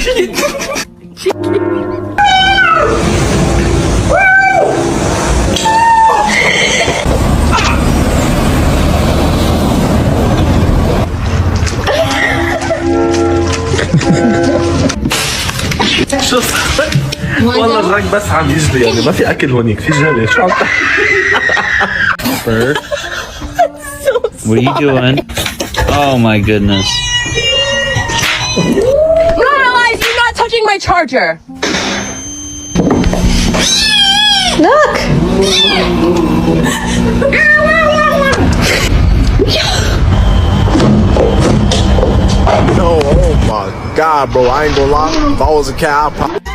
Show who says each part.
Speaker 1: شو صار؟ والله الراك بس عم يجري يعني ما في اكل هونيك في جري شو عم
Speaker 2: Bird. What are you doing? Oh my goodness.
Speaker 3: Normalize you not touching my charger.
Speaker 4: Look!
Speaker 5: No, oh my God, bro, I ain't gonna lie. If I was a cat, I'd probably...